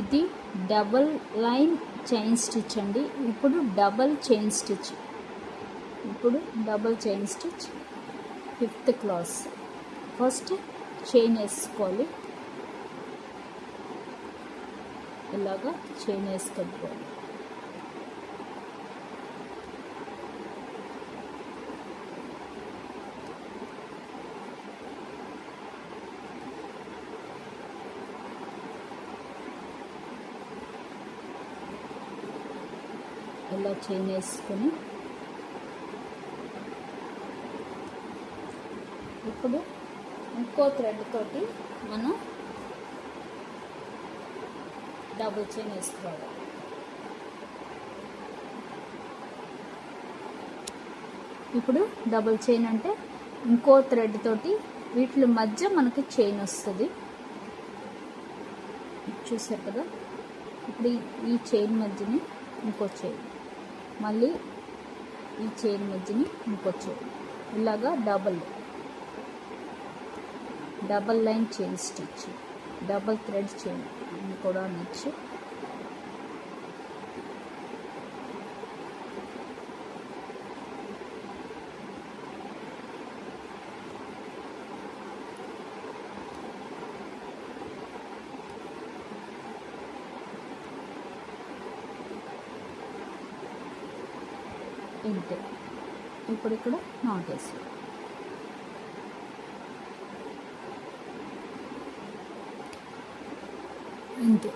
ఇది double line chain stitch అండి. ఇప్పుడు double chain stitch, fifth class. First chain వేసుకోవాలి, ఇలాగా చైన్ వేసుకోవాలి. ఇలా చైన్ వేసుకొని ఇప్పుడు ఇంకో థ్రెడ్ తోటి మనం డబుల్ చైన్ వేసుకోవాలి. ఇప్పుడు డబుల్ చైన్ అంటే ఇంకో థ్రెడ్ తోటి వీటి మధ్య మనకి చైన్ వస్తుంది, చూసారు కదా. ఇప్పుడు ఈ చైన్ మధ్యని ఇంకో చైన్, మళ్ళీ ఈ చైన్ మధ్యని ఇంకో చైన్, ఇలాగా double line chain stitch, double thread chain అని కూడా అనొచ్చు. ఇంతే. ఇప్పుడు ఇక్కడ నాట్ వేసి ఇంతే.